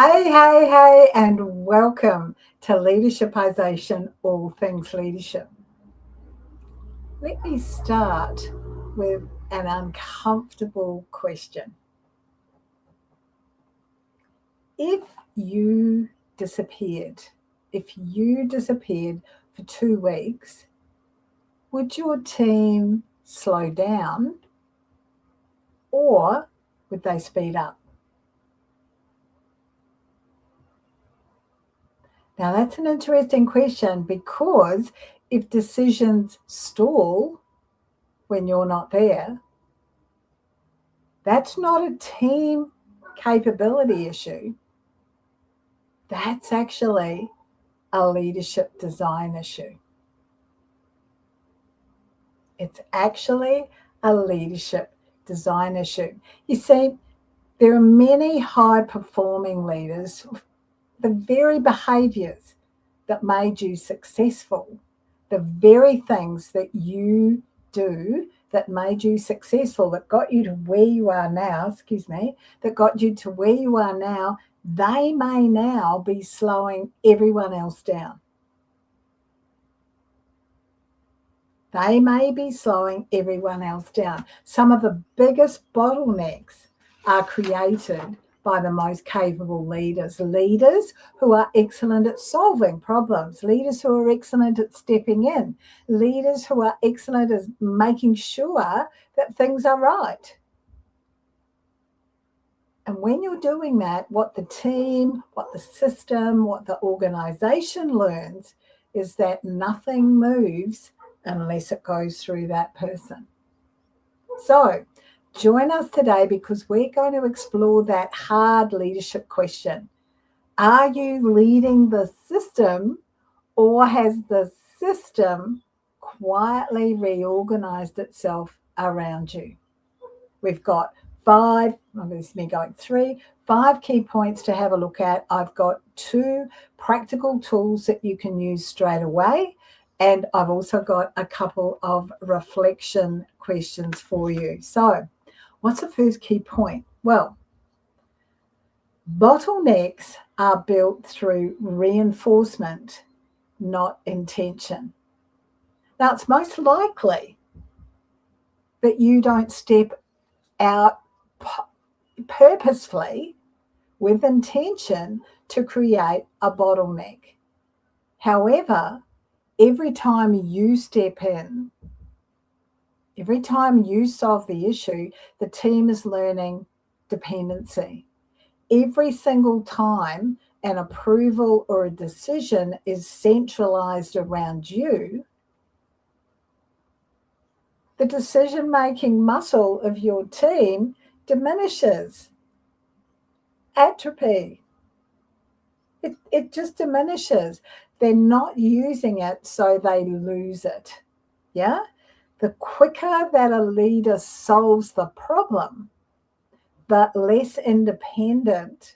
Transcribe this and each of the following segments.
Hey, and welcome to Leadershipisation, all things leadership. Let me start with an uncomfortable question. If you disappeared, if you disappeared for 2 weeks, would your team slow down or would they speed up? Now, that's an interesting question because if decisions stall when you're not there, that's not a team capability issue. That's actually a leadership design issue. It's actually a leadership design issue. You see, there are many high performing leaders, the very behaviours that made you successful, the very things that you do that made you successful, that got you to where you are now, that got you to where you are now, they may now be slowing everyone else down. They may be slowing everyone else down. Some of the biggest bottlenecks are created by the most capable leaders who are excellent at solving problems, leaders who are excellent at stepping in, leaders who are excellent at making sure that things are right. And when you're doing that, what the team, what the system, what the organization learns is that nothing moves unless it goes through that person. So join us today because we're going to explore that hard leadership question. Are you leading the system, or has the system quietly reorganized itself around you? We've got 5 key points to have a look at. I've got 2 practical tools that you can use straight away. And I've also got a couple of reflection questions for you. So, what's the first key point? Well, bottlenecks are built through reinforcement, not intention. Now, it's most likely that you don't step out purposefully with intention to create a bottleneck. However, every time you step in, every time you solve the issue, the team is learning dependency. Every single time an approval or a decision is centralized around you, the decision-making muscle of your team diminishes. Atrophy. It just diminishes. They're not using it, so they lose it. Yeah? The quicker that a leader solves the problem, the less independent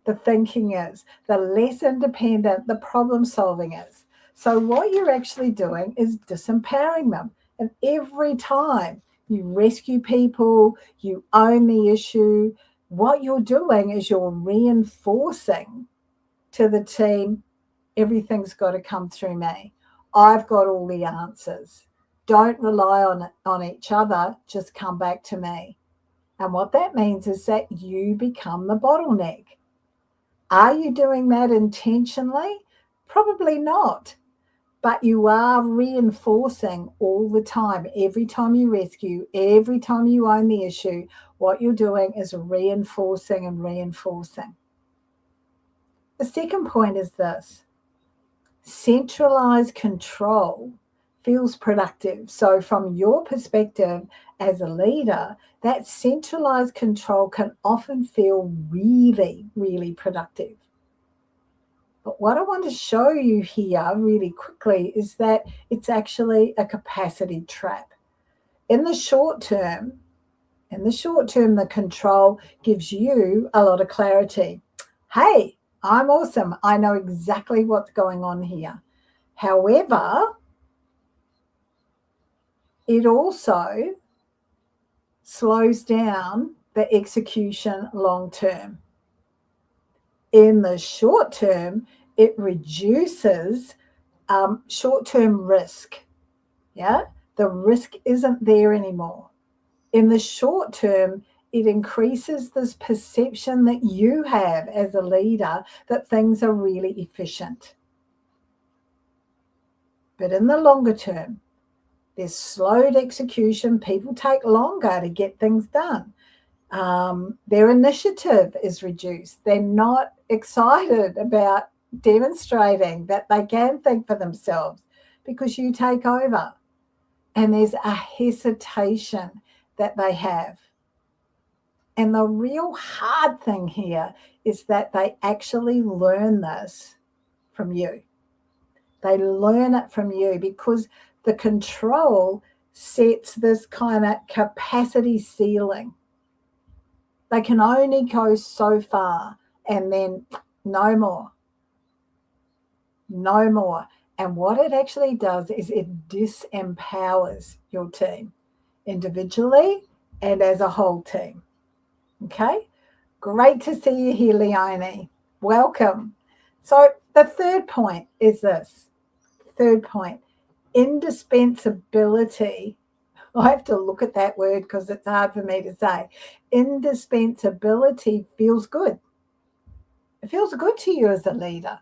the thinking is, the less independent the problem solving is. So what you're actually doing is disempowering them. And every time you rescue people, you own the issue, what you're doing is you're reinforcing to the team, everything's got to come through me. I've got all the answers. Don't rely on each other, just come back to me. And what that means is that you become the bottleneck. Are you doing that intentionally? Probably not. But you are reinforcing all the time. Every time you rescue, every time you own the issue, what you're doing is reinforcing and reinforcing. The second point is this: centralized control feels productive. So from your perspective as a leader, that centralized control can often feel really, really productive. But what I want to show you here really quickly is that it's actually a capacity trap. In the short term, the control gives you a lot of clarity. Hey, I'm awesome. I know exactly what's going on here. However, it also slows down the execution long term. In the short term, it reduces short-term risk. Yeah, the risk isn't there anymore. In the short term, it increases this perception that you have as a leader that things are really efficient. But in the longer term, there's slowed execution. People take longer to get things done. Their initiative is reduced. They're not excited about demonstrating that they can think for themselves because you take over. And there's a hesitation that they have. And the real hard thing here is that they actually learn this from you. They learn it from you because the control sets this kind of capacity ceiling. They can only go so far and then no more. No more. And what it actually does is it disempowers your team individually and as a whole team. Okay? Great to see you here, Leonie. Welcome. So the third point is this. Third point, indispensability. I have to look at that word because it's hard for me to say. Indispensability feels good. It feels good to you as a leader.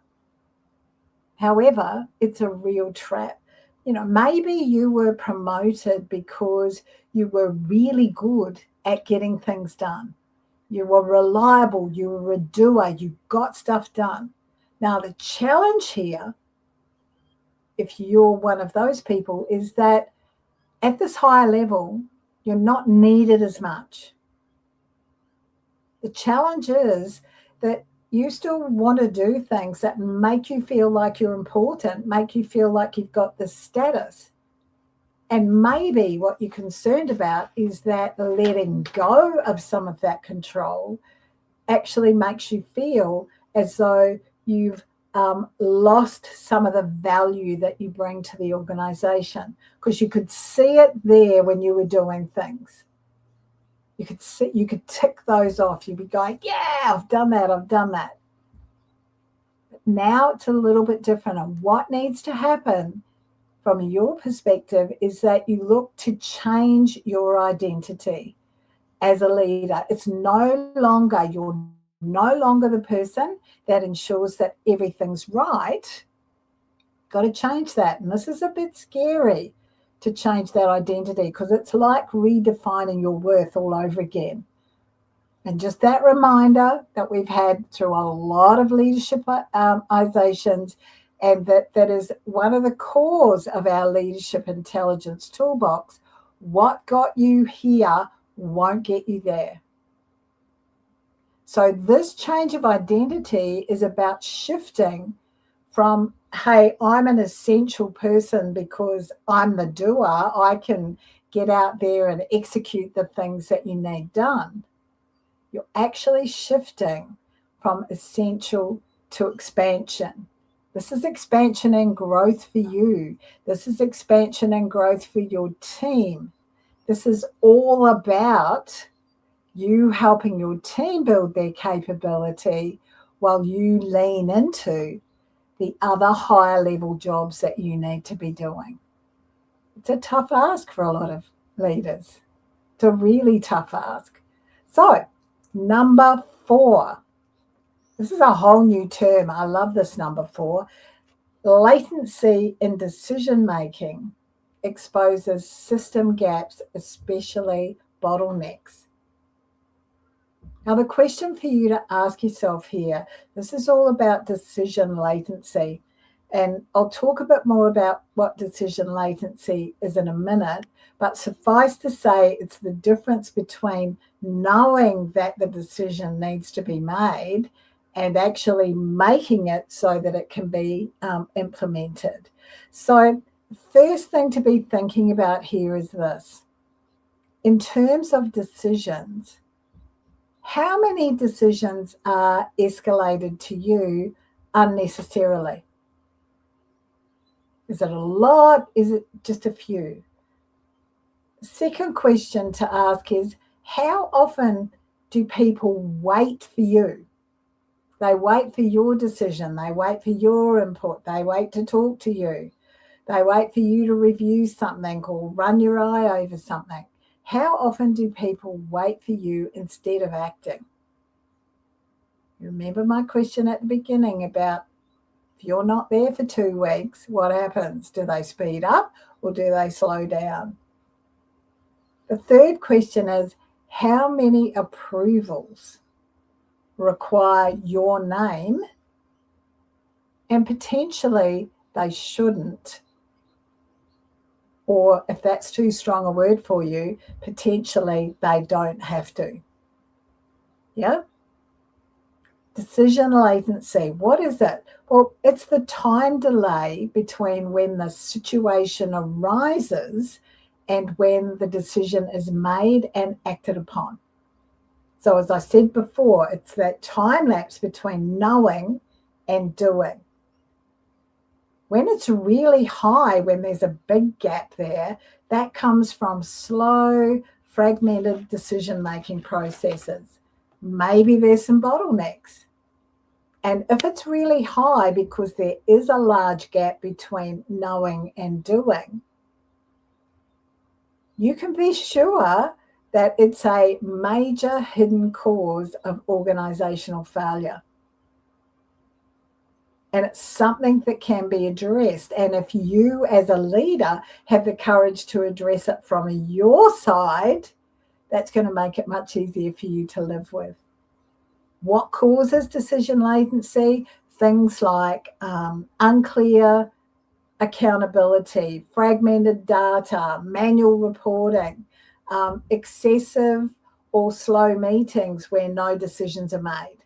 However, it's a real trap. Maybe you were promoted because you were really good at getting things done. You were reliable, you were a doer, you got stuff done. Now, the challenge here, if you're one of those people, is that at this higher level, you're not needed as much. The challenge is that you still want to do things that make you feel like you're important, make you feel like you've got this status. And maybe what you're concerned about is that letting go of some of that control actually makes you feel as though you've lost some of the value that you bring to the organization, because you could see it there when you were doing things. You could tick those off. You'd be going, yeah, I've done that. But now it's a little bit different. And what needs to happen from your perspective is that you look to change your identity as a leader. It's you're no longer the person that ensures that everything's right. Got to change that. And this is a bit scary to change that identity because it's like redefining your worth all over again. And just that reminder that we've had through a lot of leadershipizations, and that is one of the cores of our leadership intelligence toolbox. What got you here won't get you there. So this change of identity is about shifting from, hey, I'm an essential person because I'm the doer. I can get out there and execute the things that you need done. You're actually shifting from essential to expansion. This is expansion and growth for you. This is expansion and growth for your team. This is all about you helping your team build their capability while you lean into the other higher level jobs that you need to be doing. It's a tough ask for a lot of leaders. It's a really tough ask. So, number 4. This is a whole new term. I love this number 4. Latency in decision making exposes system gaps, especially bottlenecks. Now, the question for you to ask yourself here, this is all about decision latency. And I'll talk a bit more about what decision latency is in a minute, but suffice to say, it's the difference between knowing that the decision needs to be made and actually making it so that it can be implemented. So, first thing to be thinking about here is this. In terms of decisions, how many decisions are escalated to you unnecessarily? Is it a lot? Is it just a few? Second question to ask is, how often do people wait for you They wait for your decision. They wait for your input. They wait to talk to you. They wait for you to review something or run your eye over something. How often do people wait for you instead of acting? Remember my question at the beginning about if you're not there for 2 weeks, what happens? Do they speed up or do they slow down? The third question is, how many approvals require your name, and potentially they shouldn't, or if that's too strong a word for you, potentially they don't have to. Yeah? Decision latency, what is it? Well, it's the time delay between when the situation arises and when the decision is made and acted upon. So as I said before, it's that time lapse between knowing and doing. When it's really high, when there's a big gap there, that comes from slow, fragmented decision-making processes. Maybe there's some bottlenecks. And if it's really high because there is a large gap between knowing and doing, you can be sure that it's a major hidden cause of organizational failure. And it's something that can be addressed. And if you as a leader have the courage to address it from your side, that's going to make it much easier for you to live with. What causes decision latency? Things like unclear accountability, fragmented data, manual reporting, excessive or slow meetings where no decisions are made.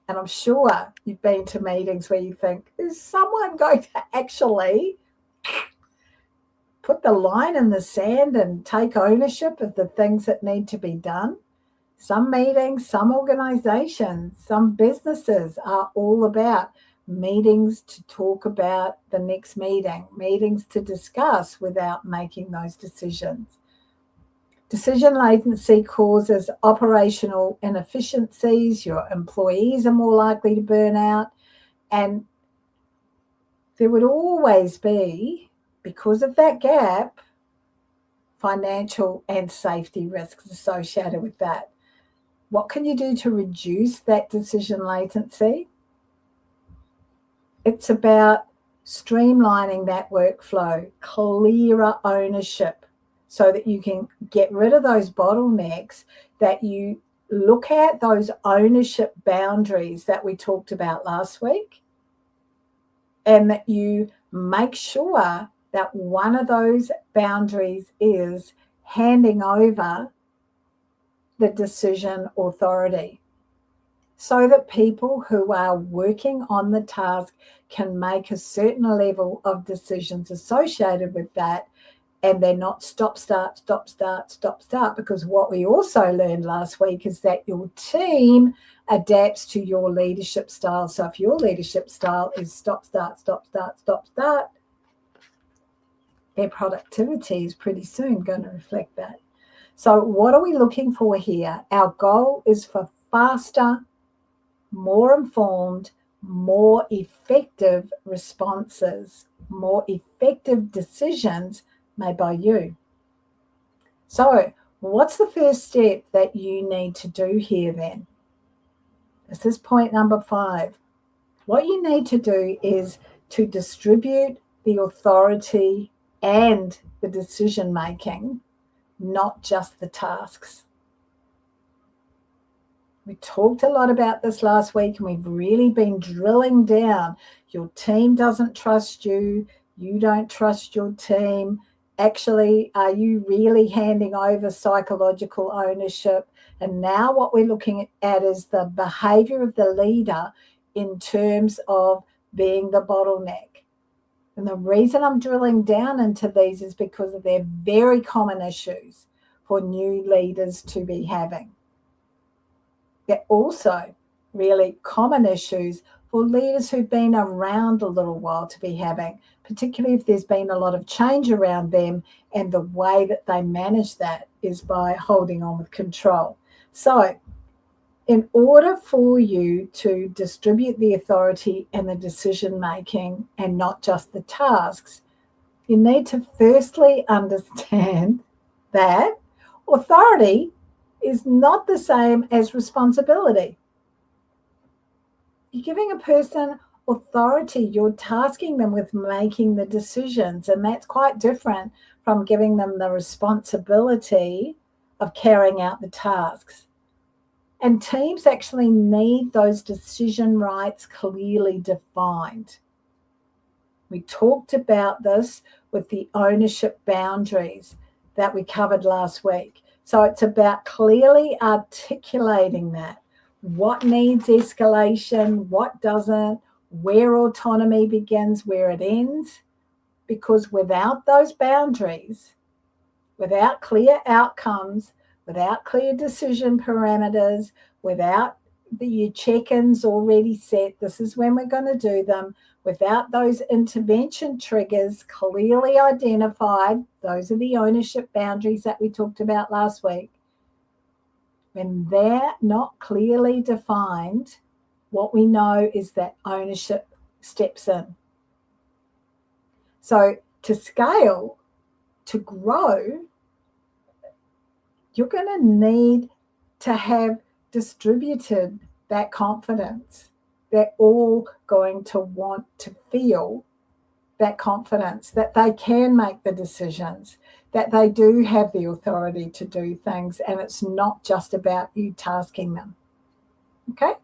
And I'm sure you've been to meetings where you think, is someone going to actually put the line in the sand and take ownership of the things that need to be done? Some meetings, some organizations, some businesses are all about meetings to talk about the next meeting, meetings to discuss without making those decisions. Decision latency causes operational inefficiencies. Your employees are more likely to burn out. And there would always be, because of that gap, financial and safety risks associated with that. What can you do to reduce that decision latency? It's about streamlining that workflow, clearer ownership, so that you can get rid of those bottlenecks, that you look at those ownership boundaries that we talked about last week, and that you make sure that one of those boundaries is handing over the decision authority, so that people who are working on the task can make a certain level of decisions associated with that, and they're not stop, start, because what we also learned last week is that your team adapts to your leadership style. So if your leadership style is stop, start, their productivity is pretty soon going to reflect that. So what are we looking for here? Our goal is for faster, more informed, more effective responses, more effective decisions made by you. So what's the first step that you need to do here then? This is point number 5. What you need to do is to distribute the authority and the decision making, not just the tasks. We talked a lot about this last week, and we've really been drilling down. Your team doesn't trust you. You don't trust your team. Actually, are you really handing over psychological ownership? And now what we're looking at is the behavior of the leader in terms of being the bottleneck. And the reason I'm drilling down into these is because they're very common issues for new leaders to be having. They're also really common issues for leaders who've been around a little while to be having, particularly if there's been a lot of change around them, and the way that they manage that is by holding on with control. So in order for you to distribute the authority and the decision making and not just the tasks, you need to firstly understand that authority is not the same as responsibility. You're giving a person authority, you're tasking them with making the decisions, and that's quite different from giving them the responsibility of carrying out the tasks. And teams actually need those decision rights clearly defined. We talked about this with the ownership boundaries that we covered last week. So it's about clearly articulating that. What needs escalation, what doesn't, where autonomy begins, where it ends. Because without those boundaries, without clear outcomes, without clear decision parameters, without the check-ins already set, this is when we're going to do them, without those intervention triggers clearly identified, those are the ownership boundaries that we talked about last week. When they're not clearly defined, what we know is that ownership steps in. So to scale, to grow, you're going to need to have distributed that confidence. They're all going to want to feel that confidence, that they can make the decisions, that they do have the authority to do things, and it's not just about you tasking them. Okay?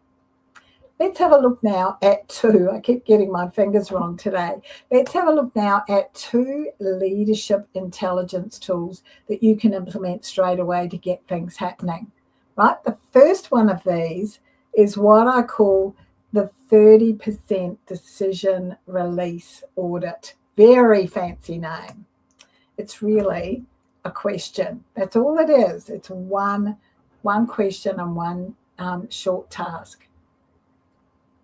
Let's have a look now at two. I keep getting my fingers wrong today. Let's have a look now at two leadership intelligence tools that you can implement straight away to get things happening. Right? The first one of these is what I call the 30% decision release audit. Very fancy name. It's really a question. That's all it is. It's one question and one short task.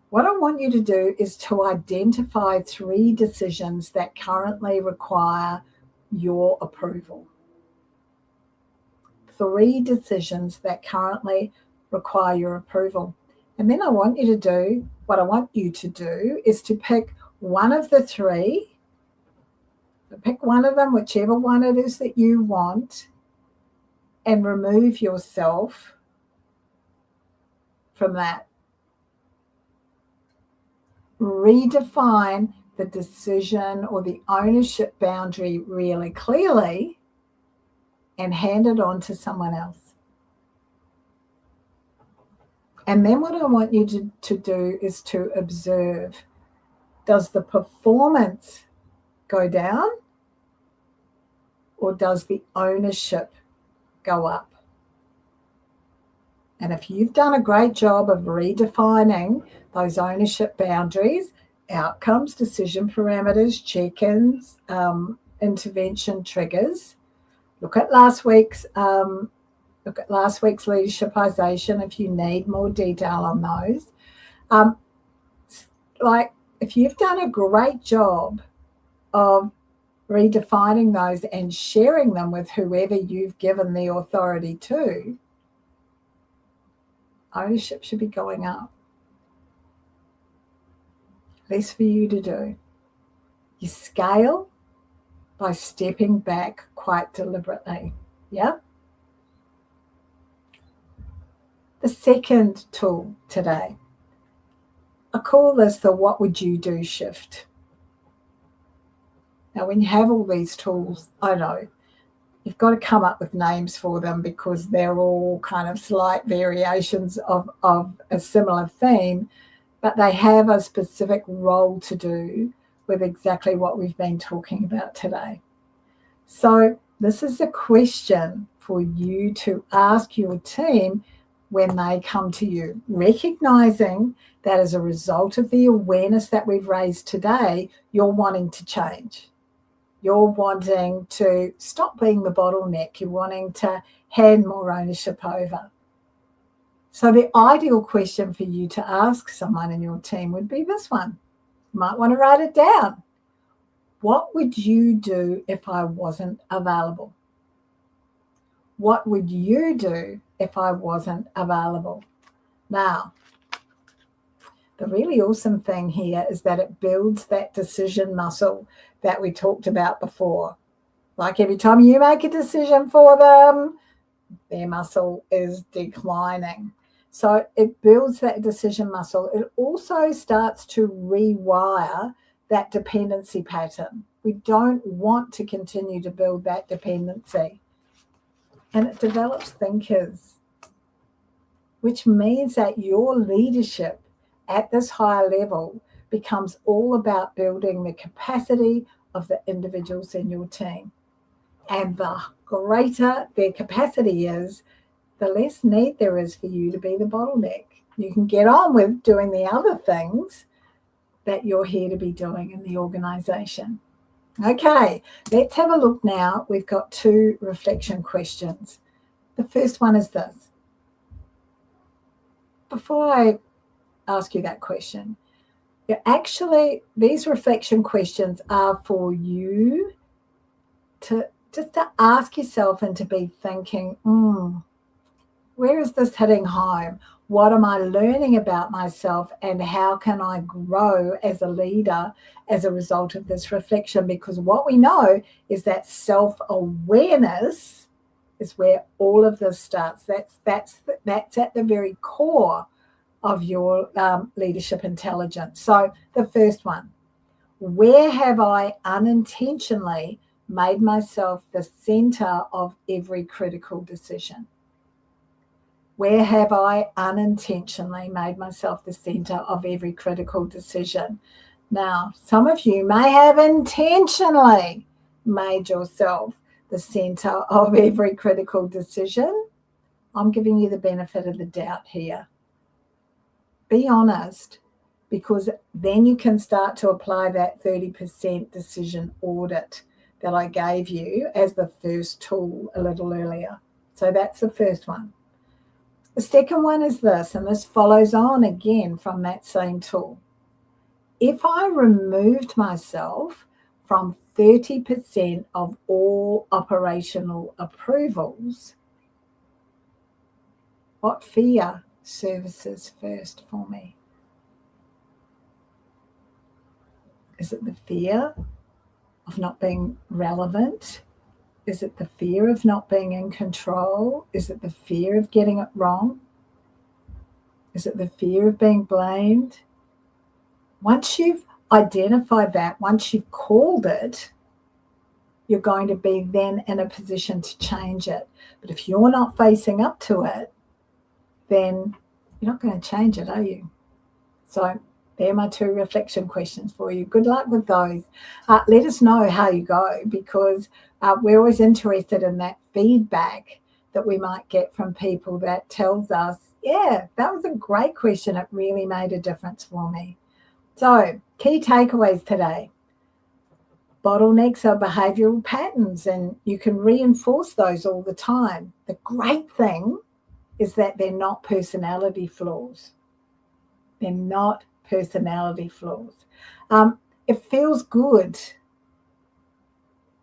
What I want you to do is to identify 3 decisions that currently require your approval. 3 decisions that currently require your approval. And then what I want you to do is to pick one of the 3, pick one of them, whichever one it is that you want, and remove yourself from that. Redefine the decision or the ownership boundary really clearly and hand it on to someone else. And then what I want you to do is to observe. Does the performance go down or does the ownership go up? And if you've done a great job of redefining those ownership boundaries, outcomes, decision parameters, check-ins, intervention triggers, look at last week's leadershipization if you need more detail on those. Like if you've done a great job of redefining those and sharing them with whoever you've given the authority to, ownership should be going up. Less for you to do. You scale by stepping back quite deliberately. Yeah? The second tool today, I call this the what would you do shift. Now, when you have all these tools, I know you've got to come up with names for them because they're all kind of slight variations of a similar theme, but they have a specific role to do with exactly what we've been talking about today. So this is a question for you to ask your team when they come to you, recognizing that as a result of the awareness that we've raised today, you're wanting to change. You're wanting to stop being the bottleneck. You're wanting to hand more ownership over. So the ideal question for you to ask someone in your team would be this one. You might want to write it down. What would you do if I wasn't available? What would you do if I wasn't available? Now, the really awesome thing here is that it builds that decision muscle that we talked about before. Like every time you make a decision for them, their muscle is declining. So it builds that decision muscle. It also starts to rewire that dependency pattern. We don't want to continue to build that dependency. And it develops thinkers, which means that your leadership at this higher level becomes all about building the capacity of the individuals in your team. And the greater their capacity is, the less need there is for you to be the bottleneck. You can get on with doing the other things that you're here to be doing in the organisation. Okay, let's have a look now. We've got 2 reflection questions. The first one is this. Before I ask you that question, these reflection questions are for you to ask yourself and to be thinking, where is this hitting home? What am I learning about myself, and how can I grow as a leader as a result of this reflection? Because what we know is that self-awareness is where all of this starts. That's at the very core of your leadership intelligence. So the first one, where have I unintentionally made myself the center of every critical decision? Where have I unintentionally made myself the center of every critical decision? Now, some of you may have intentionally made yourself the center of every critical decision. I'm giving you the benefit of the doubt here. Be honest, because then you can start to apply that 30% decision audit that I gave you as the first tool a little earlier. So that's the first one. The second one is this, and this follows on again from that same tool. If I removed myself from 30% of all operational approvals, what fear services first for me? Is it the fear of not being relevant? Is it the fear of not being in control? Is it the fear of getting it wrong? Is it the fear of being blamed? Once you've identified that, once you've called it, you're going to be then in a position to change it. But if you're not facing up to it, then you're not going to change it, are you? So they're my 2 reflection questions for you. Good luck with those. Let us know how you go, because we're always interested in that feedback that we might get from people that tells us, yeah, that was a great question. It really made a difference for me. So key takeaways today. Bottlenecks are behavioural patterns, and you can reinforce those all the time. The great thing is that they're not personality flaws. They're not personality flaws. It feels good.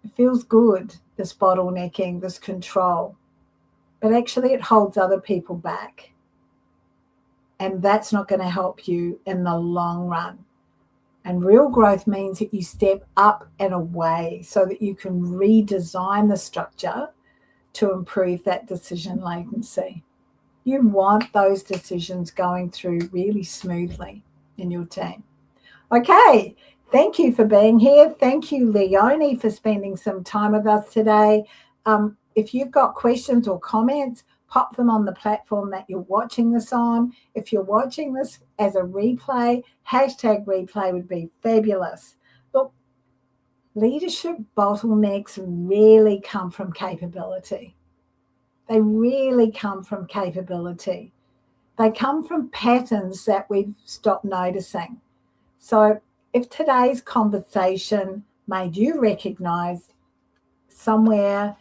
It feels good, this bottlenecking, this control. But actually it holds other people back. And that's not going to help you in the long run. And real growth means that you step up and away so that you can redesign the structure to improve that decision latency. You want those decisions going through really smoothly in your team. Okay, thank you for being here. Thank you, Leonie, for spending some time with us today. If you've got questions or comments, pop them on the platform that you're watching this on. If you're watching this as a replay, #replay would be fabulous. Look, leadership bottlenecks really come from capability. They really come from capability. They come from patterns that we've stopped noticing. So if today's conversation made you recognize somewhere,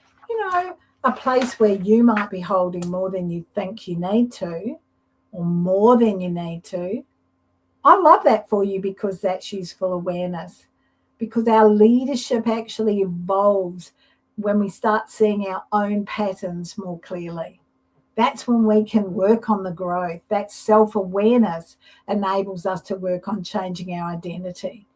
a place where you might be holding more than you think you need to, or more than you need to, I love that for you, because that's useful awareness. Because our leadership actually evolves when we start seeing our own patterns more clearly. That's when we can work on the growth. That self-awareness enables us to work on changing our identity.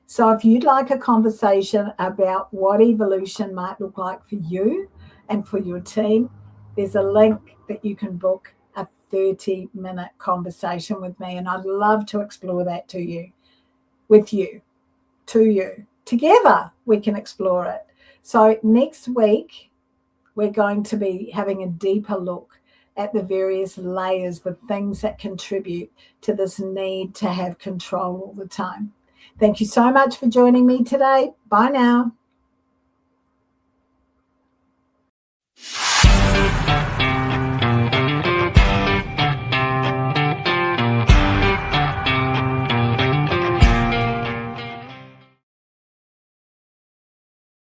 So if you'd like a conversation about what evolution might look like for you and for your team, there's a link that you can book a 30-minute conversation with me, and I'd love to explore that to you, with you, to you. Together we can explore it. So next week, we're going to be having a deeper look at the various layers, the things that contribute to this need to have control all the time. Thank you so much for joining me today. Bye now.